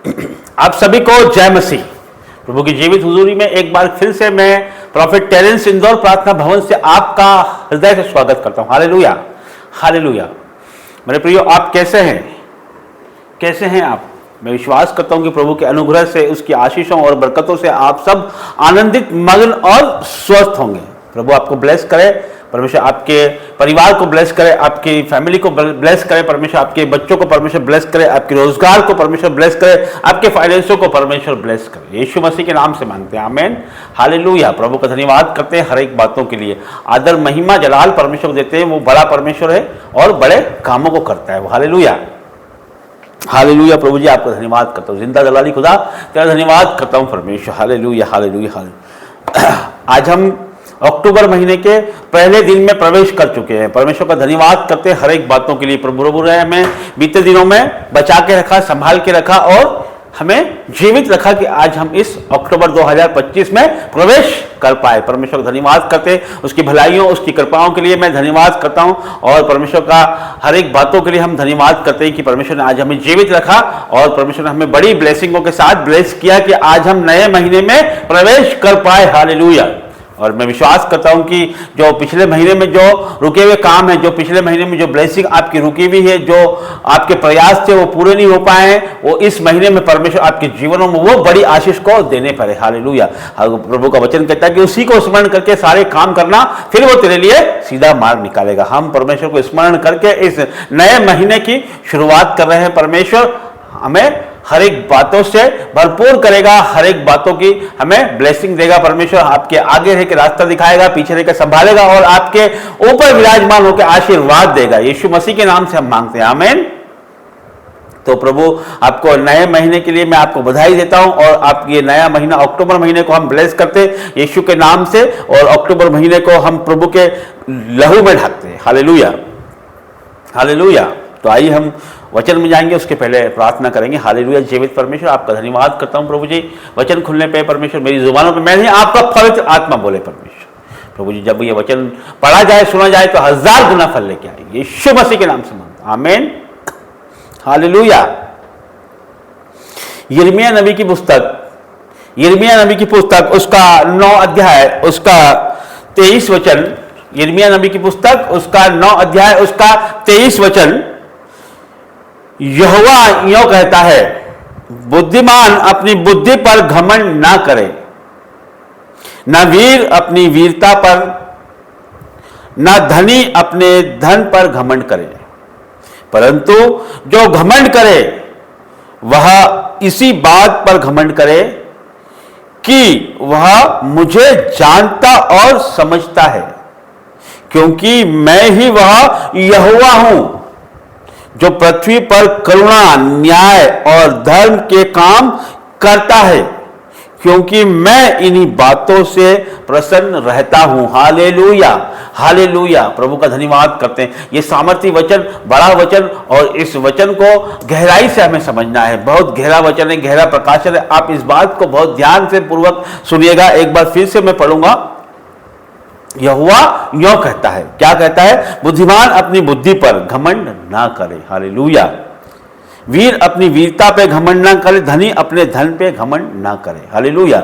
आप सभी को जय मसीह। प्रभु की जीवित हुजूरी में एक बार फिर से मैं प्रॉफेट टेरेंस इंदौर प्रार्थना भवन से आपका हृदय से स्वागत करता हूं। Hallelujah, hallelujah. मेरे प्रियो, आप कैसे हैं? कैसे हैं आप? मैं विश्वास करता हूं कि प्रभु के अनुग्रह से, उसकी आशीषों और बरकतों से आप सब आनंदित, मगन और स्वस्थ होंगे। प्रभु आपको ब्लेस करे, परमेश्वर आपके परिवार को ब्लेस करे, आपकी फैमिली को ब्लेस करे, परमेश्वर आपके बच्चों को परमेश्वर ब्लेस करे, आपके रोजगार को परमेश्वर ब्लेस करे, आपके फाइनेंसों को परमेश्वर ब्लेस करे। यीशु मसीह के नाम से मांगते हैं, आमीन, हालेलुया। प्रभु का धन्यवाद करते हैं हर एक बातों के लिए। आदर, महिमा, जलाल परमेश्वर को देते हैं। वो बड़ा परमेश्वर है और बड़े कामों को करता है वो। Hallelujah, hallelujah. प्रभु जी आपका धन्यवाद करता हूँ। जिंदा जलाली खुदा तेरा धन्यवाद करता हूँ परमेश्वर। Hallelujah, hallelujah, hallelujah. आज हम अक्टूबर महीने के पहले दिन में प्रवेश कर चुके हैं। परमेश्वर का धन्यवाद करते हैं हर एक बातों के लिए। प्रभु ने हमें बीते दिनों में बचा के रखा, संभाल के रखा और हमें जीवित रखा कि आज हम इस अक्टूबर 2025 में प्रवेश कर पाए। परमेश्वर का धन्यवाद करते हैं, उसकी भलाइयों, उसकी कृपाओं के लिए मैं धन्यवाद करता हूं। और परमेश्वर का हर एक बातों के लिए हम धन्यवाद करते हैं कि परमेश्वर ने आज हमें जीवित रखा और परमेश्वर ने हमें बड़ी ब्लेसिंगों के साथ ब्लेस किया कि आज हम नए महीने में प्रवेश कर पाए। हालेलुया। और मैं विश्वास करता हूं कि जो पिछले महीने में जो रुके हुए काम है, जो पिछले महीने में जो ब्लेसिंग आपकी रुकी हुई है, जो आपके प्रयास थे वो पूरे नहीं हो पाए हैं, वो इस महीने में परमेश्वर आपके जीवनों में वो बड़ी आशीष को देने पड़े। हालेलुया। प्रभु का वचन कहता है कि उसी को स्मरण करके सारे काम करना, फिर वो तेरे लिए सीधा मार्ग निकालेगा। हम परमेश्वर को स्मरण करके इस नए महीने की शुरुआत कर रहे हैं। परमेश्वर हमें हर एक बातों से भरपूर करेगा, हर एक बातों की हमें ब्लेसिंग देगा। परमेश्वर आपके आगे रह के रास्ता दिखाएगा, पीछे रह के संभालेगा और आपके ऊपर विराजमान होकर आशीर्वाद देगा। यीशु मसीह के नाम से हम मांगते हैं, आमीन। तो प्रभु आपको नए महीने के लिए मैं आपको बधाई देता हूं और आप ये नया महीना अक्टूबर महीने को हम ब्लेस करते हैं यीशु के नाम से और अक्टूबर महीने को हम प्रभु के लहू में ढकते हैं। Hallelujah, hallelujah. तो आइए हम वचन में जाएंगे, उसके पहले प्रार्थना करेंगे। हालेलुया। जीवित परमेश्वर आपका धन्यवाद करता हूं प्रभु जी। वचन खुलने पे परमेश्वर मेरी जुबानों पे मैं नहीं, आपका पवित्र आत्मा बोले परमेश्वर। प्रभु जी जब ये वचन पढ़ा जाए, सुना जाए तो 1000 गुना फल लेके आएंगे। यीशु मसीह के नाम से मांगता, आमीन, हालेलुया। यिर्मयाह नबी की पुस्तक, यिर्मयाह नबी की पुस्तक उसका 9 अध्याय उसका 23 वचन, यिर्मयाह नबी की पुस्तक उसका 9 अध्याय उसका 23 वचन, यहोवा यूं कहता है, बुद्धिमान अपनी बुद्धि पर घमंड ना करे, न वीर अपनी वीरता पर, न धनी अपने धन पर घमंड करे, परंतु जो घमंड करे वह इसी बात पर घमंड करे कि वह मुझे जानता और समझता है, क्योंकि मैं ही वह यहोवा हूं जो पृथ्वी पर करुणा, न्याय और धर्म के काम करता है, क्योंकि मैं इन्हीं बातों से प्रसन्न रहता हूं। Hallelujah, hallelujah. प्रभु का धन्यवाद करते हैं। ये सामर्थी वचन, बड़ा वचन, और इस वचन को गहराई से हमें समझना है। बहुत गहरा वचन है, गहरा प्रकाशन है। आप इस बात को बहुत ध्यान से पूर्वक सुनिएगा। एक बार फिर से मैं पढ़ूंगा। यहोवा यूं कहता है, क्या कहता है? बुद्धिमान अपनी बुद्धि पर घमंड ना करे। हालेलुया। वीर अपनी वीरता पे घमंड ना करे, धनी अपने धन पे घमंड ना करे। हालेलुया।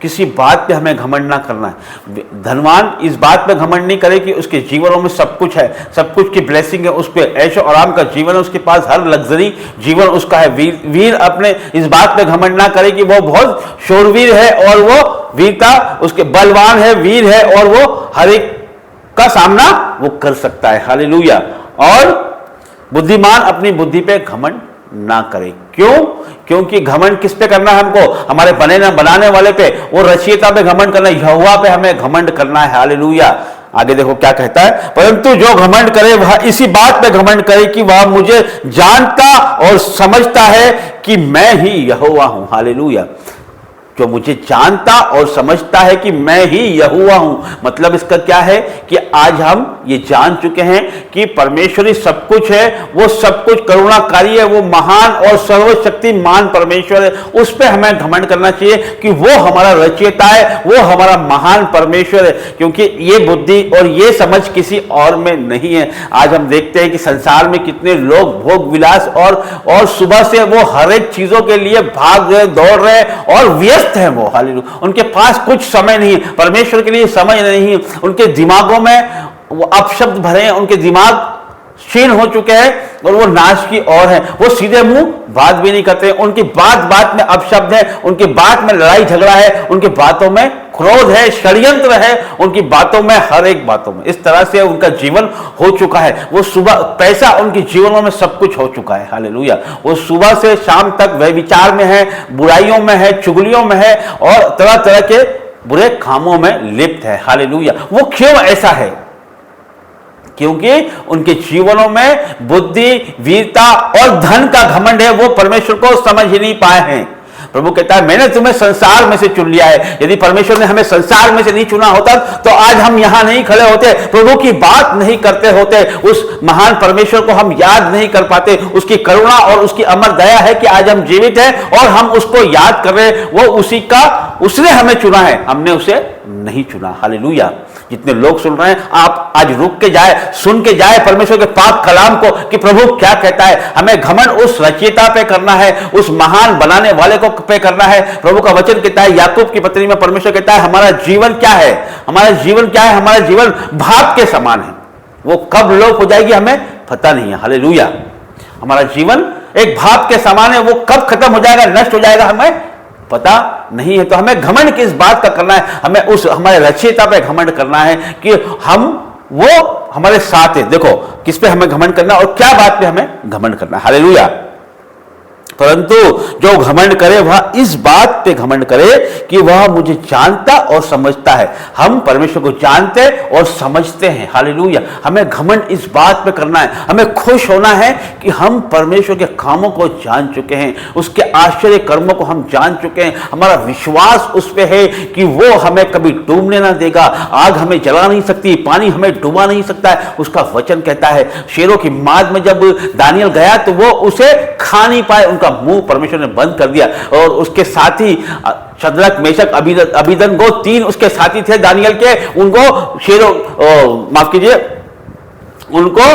किसी बात पे हमें घमंड ना करना है। धनवान इस बात पे घमंड नहीं करे कि उसके जीवनों में सब कुछ है, सब कुछ की ब्लेसिंग है, उस पर ऐशो आराम का जीवन है, उसके पास हर लग्जरी जीवन उसका है। वीर अपने इस बात पे घमंड ना करे कि वो बहुत शूरवीर है और वो वीरता उसके बलवान है, वीर है और वो हर एक का सामना वो कर सकता है। हालेलुया। और बुद्धिमान अपनी बुद्धि पे घमंड ना करे। क्यों? क्योंकि घमंड किस पे करना है हमको? हमारे बनाने वाले पे, वो रचयिता पे घमंड करना है, यहोवा पे हमें घमंड करना है। हालेलुया। आगे देखो क्या कहता है, परंतु जो घमंड करे वह इसी बात पे घमंड करे कि वह मुझे जानता और समझता है कि मैं ही यहोवा हूं। हालेलुया। जो मुझे जानता और समझता है कि मैं ही यहोवा हूं। मतलब इसका क्या है कि आज हम ये जान चुके हैं कि परमेश्वरी सब कुछ है, वो सब कुछ करुणाकारी है, वो महान और सर्वशक्तिमान परमेश्वर है। उस पर हमें घमंड करना चाहिए कि वो हमारा रचयिता है, वो हमारा महान परमेश्वर है, क्योंकि ये बुद्धि और ये समझ किसी और में नहीं है। आज हम देखते हैं कि संसार में कितने लोग भोग विलास और सुबह से वो हर एक चीजों के लिए भाग रहे, दौड़ रहे और व्यस्त हैं वो। हालेलुया, उनके पास कुछ समय नहीं है, परमेश्वर के लिए समय नहीं है। उनके दिमागों में वो अपशब्द भरे हैं, उनके दिमाग क्षीण हो चुके हैं और वो नाश की ओर है। वो सीधे मुंह बात भी नहीं करते, उनकी बात बात में अपशब्द है, उनकी बात में लड़ाई झगड़ा है, उनकी बातों में क्रोध है, षड्यंत्र है, उनकी बातों में, हर एक बातों में। इस तरह से उनका जीवन हो चुका है। वो सुबह पैसा उनके जीवनों में सब कुछ हो चुका है। हालेलुया, वो सुबह से शाम तक वह विचार में है, बुराइयों में है, चुगलियों में है और तरह तरह के बुरे कामों में लिप्त है। हालेलुया, वो क्यों ऐसा है? क्योंकि उनके जीवनों में बुद्धि, वीरता और धन का घमंड है। वो परमेश्वर को समझ ही नहीं पाए हैं। प्रभु कहता है, मैंने तुम्हें संसार में से चुन लिया है। यदि परमेश्वर ने हमें संसार में से नहीं चुना होता तो आज हम यहां नहीं खड़े होते, प्रभु की बात नहीं करते होते, उस महान परमेश्वर को हम याद नहीं कर पाते। उसकी करुणा और उसकी अमर दया है कि आज हम जीवित हैं और हम उसको याद कर रहे हैं। वो उसने हमें चुना है, हमने उसे नहीं चुना। हालेलुया, जितने लोग सुन रहे हैं, आप आज रुक के जाए, सुन के जाए परमेश्वर के पाक कलाम को कि प्रभु क्या कहता है। हमें घमंड उस रचयिता पे करना है, उस महान बनाने वाले को पे करना है। प्रभु का वचन कहता है, याकूब की पत्री में परमेश्वर कहता है, हमारा जीवन क्या है? हमारा जीवन क्या है? हमारा जीवन भाप के समान है। वो कब लोप हो जाएगी हमें पता नहीं है। हालेलुया, हमारा जीवन एक भाप के समान है, वो कब खत्म हो जाएगा, नष्ट हो जाएगा, हमें पता नहीं है। तो हमें घमंड किस बात का करना है? हमें उस हमारे रचयिता पे घमंड करना है कि वो हमारे साथ है। देखो किस पे हमें घमंड करना और क्या बात पे हमें घमंड करना है। हालेलुया, परंतु जो घमंड करे वह इस बात पे घमंड करे कि वह मुझे जानता और समझता है। हम परमेश्वर को जानते और समझते हैं। हालेलुया, हमें घमंड इस बात पे करना है। हमें खुश होना है कि हम परमेश्वर के कामों को जान चुके हैं, उसके आश्चर्य कर्मों को हम जान चुके हैं। हमारा विश्वास उस पे है कि वो हमें कभी डूबने ना देगा। आग हमें जला नहीं सकती, पानी हमें डुबा नहीं सकता है। उसका वचन कहता है, शेरों की माद में जब दानियल गया तो वो उसे खा नहीं पाए, उनका मुंह परमेश्वर ने बंद कर दिया। और उसके साथी शद्रक, मेशक, अबीदनगो, 3 उसके साथी थे दानियल के, उनको शेरों माफ कीजिए, उनको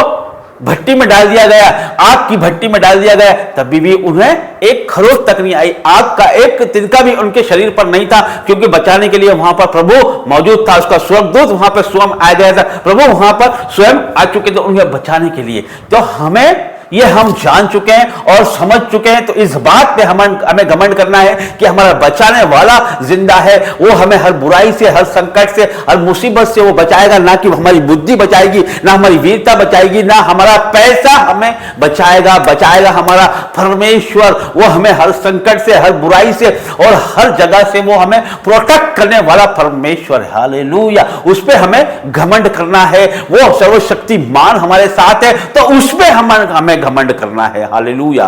भट्टी में डाल दिया गया, आग की भट्टी में डाल दिया गया। तभी भी उन्हें एक खरोच तक नहीं आई, आग का एक तिनका भी उनके शरीर पर नहीं था, क्योंकि बचाने के लिए वहां पर प्रभु मौजूद था। उसका स्वर्गदूत वहां पर स्वयं आ गया था। प्रभु वहां पर स्वयं आ चुके थे उन्हें बचाने के लिए। तो हमें ये हम जान चुके हैं और समझ चुके हैं, तो इस बात पे हमें घमंड करना है कि हमारा बचाने वाला जिंदा है। वो हमें हर बुराई से, हर संकट से, हर मुसीबत से वो बचाएगा। ना कि हमारी बुद्धि बचाएगी, ना हमारी वीरता बचाएगी, ना हमारा पैसा हमें बचाएगा हमारा परमेश्वर। वो हमें हर संकट से, हर बुराई से और हर जगह से वो हमें प्रोटेक्ट करने वाला परमेश्वर है। हालेलुया, उस पर हमें घमंड करना है। वो सर्वशक्तिमान हमारे साथ है, तो उस पर हमें घमंड करना है। हालेलुया,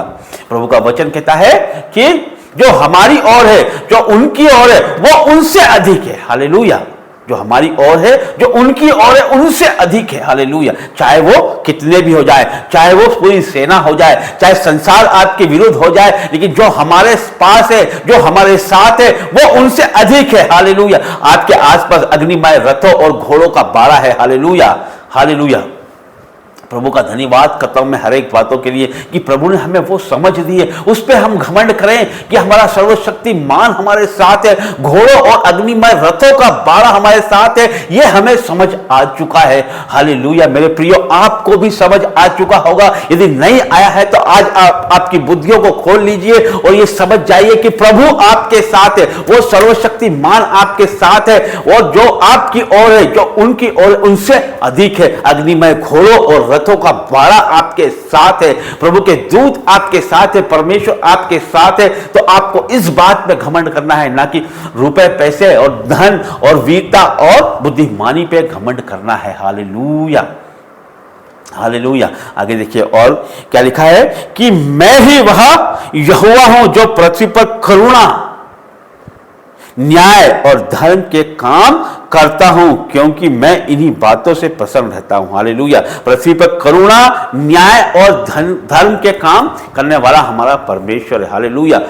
प्रभु का वचन कहता है कि जो हमारी ओर है, जो उनकी ओर है, वो उनसे अधिक है। हालेलुया, जो हमारी ओर है, जो उनकी ओर है, उनसे अधिक है। हालेलुया, चाहे वो कितने भी हो जाए, चाहे वो पूरी सेना हो जाए, चाहे संसार आपके विरुद्ध हो जाए, लेकिन जो हमारे पास है, जो हमारे साथ है, वो उनसे अधिक है। हालेलुया, आपके आसपास अग्निमय रथों और घोड़ों का बाड़ा है। हालेलुया, हालेलुया, प्रभु का धन्यवाद करता हूं मैं हर एक बातों के लिए कि प्रभु ने हमें वो समझ दी है। उस पर हम घमंड करें कि हमारा सर्वशक्तिमान हमारे साथ है, घोड़ों और अग्निमय रथों का बाड़ा हमारे साथ है। ये हमें समझ आ चुका है। हालेलुया, मेरे प्रियो, आपको भी समझ आ चुका होगा। यदि नहीं आया है तो आज आपकी बुद्धियों को खोल लीजिए और ये समझ जाइए कि प्रभु आपके साथ है, वो सर्वशक्तिमान आपके साथ है, और जो आपकी ओर है, जो उनकी ओर, उनसे अधिक है। अग्निमय घोड़ों और रथों का बाड़ा आपके साथ है, प्रभु के दूत आपके साथ है, परमेश्वर आपके साथ है। तो आपको इस बात पे घमंड करना है, ना कि रुपए, पैसे और धन और वीरता और बुद्धिमानी पे घमंड करना है। हालेलुया, हालेलुया, आगे देखिए और क्या लिखा है कि मैं ही वह यहोवा हूं जो पृथ्वी पर करुणा, न्याय और धर्म के काम करता हूं, क्योंकि मैं इन्हीं बातों से प्रसन्न रहता हूं। हालेलुया। पृथ्वी पर करुणा, न्याय और धर्म के काम करने वाला हमारा परमेश्वर है। हालेलुया।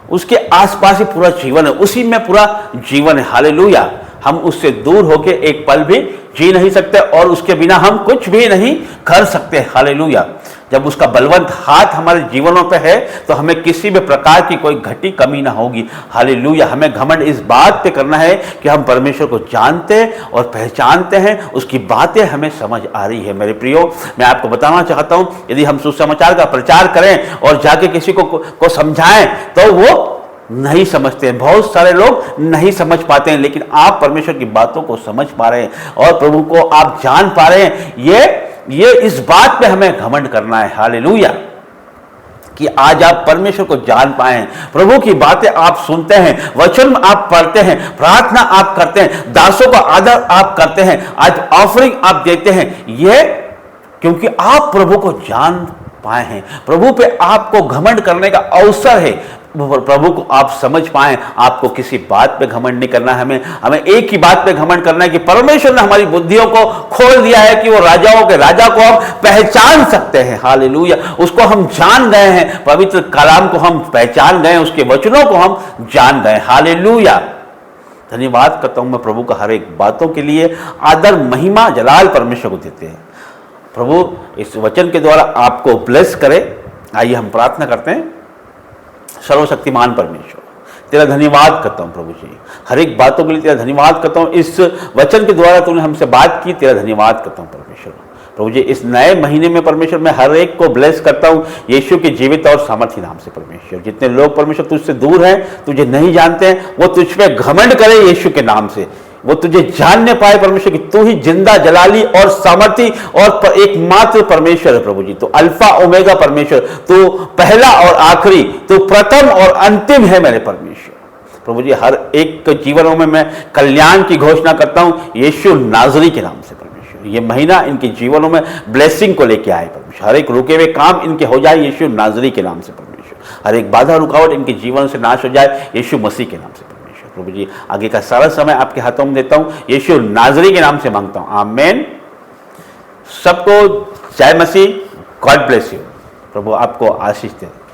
उसके आसपास ही पूरा जीवन है, उसी में पूरा जीवन है। हालेलुया। हम उससे दूर होकर एक पल भी जी नहीं सकते और उसके बिना हम कुछ भी नहीं कर सकते। हालेलुया। जब उसका बलवंत हाथ हमारे जीवनों पे है तो हमें किसी भी प्रकार की कोई घटी कमी ना होगी। हालेलुया। हमें घमंड इस बात पे करना है कि हम परमेश्वर को जानते और पहचानते हैं, उसकी बातें हमें समझ आ रही है। मेरे प्रियो, मैं आपको बताना चाहता हूं, यदि हम सुसमाचार का प्रचार करें और जाके किसी को समझाएं तो वो नहीं समझते हैं। बहुत सारे लोग नहीं समझ पाते हैं, लेकिन आप परमेश्वर की बातों को समझ पा रहे हैं और प्रभु को आप जान पा रहे हैं। ये इस बात पे हमें घमंड करना है। हालेलुया। कि आज आप परमेश्वर को जान पाए, प्रभु की बातें आप सुनते हैं, वचन आप पढ़ते हैं, प्रार्थना आप करते हैं, दासों का आदर आप करते हैं, आज ऑफरिंग आप देते हैं, ये क्योंकि आप प्रभु को जान पाए हैं। प्रभु पे आपको घमंड करने का अवसर है, प्रभु को आप समझ पाए। आपको किसी बात पे घमंड नहीं करना है, हमें एक ही बात पे घमंड करना है कि परमेश्वर ने हमारी बुद्धियों को खोल दिया है कि वो राजाओं के राजा को हम पहचान सकते हैं। हालेलुया। उसको हम जान गए हैं, पवित्र कलाम को हम पहचान गए, उसके वचनों को हम जान गए। हालेलुया। धन्यवाद करता हूं मैं प्रभु का हर एक बातों के लिए। आदर, महिमा, जलाल परमेश्वर को देते हैं। प्रभु इस वचन के द्वारा आपको ब्लेस करे। आइए हम प्रार्थना करते हैं। सर्वशक्तिमान परमेश्वर, तेरा धन्यवाद करता हूं प्रभु जी, हर एक बातों के लिए तेरा धन्यवाद करता हूं। इस वचन के द्वारा तूने हमसे बात की, तेरा धन्यवाद करता हूं परमेश्वर। प्रभु जी, इस नए महीने में परमेश्वर मैं हर एक को ब्लेस करता हूं यीशु के जीवित और सामर्थी नाम से परमेश्वर। जितने लोग परमेश्वर तुझसे दूर हैं, तुझे नहीं जानते हैं, वो तुझ पे घमंड करे यीशु के नाम से, वो तुझे जानने पाए परमेश्वर कि तू ही जिंदा, जलाली और सामर्थी और एकमात्र परमेश्वर है प्रभु जी। तो अल्फा ओमेगा परमेश्वर, तू पहला और आखिरी, तू प्रथम और अंतिम है मेरे परमेश्वर। प्रभु जी, हर एक के जीवनों में मैं कल्याण की घोषणा करता हूं यीशु नाजरी के नाम से परमेश्वर। ये महीना इनके जीवनों में ब्लेसिंग को लेके आए परमेश्वर। हर एक रुके हुए काम इनके हो जाए यीशु नाजरी के नाम से परमेश्वर। हर एक बाधा रुकावट इनके जीवन से नाश हो जाए यीशु मसीह के नाम से परमेश्वर। प्रभु जी, आगे का सारा समय आपके हाथों में देता हूं, यीशु नाजरी के नाम से मांगता हूं, आमेन। सबको जय मसीह। God bless you. प्रभु आपको आशीष दे।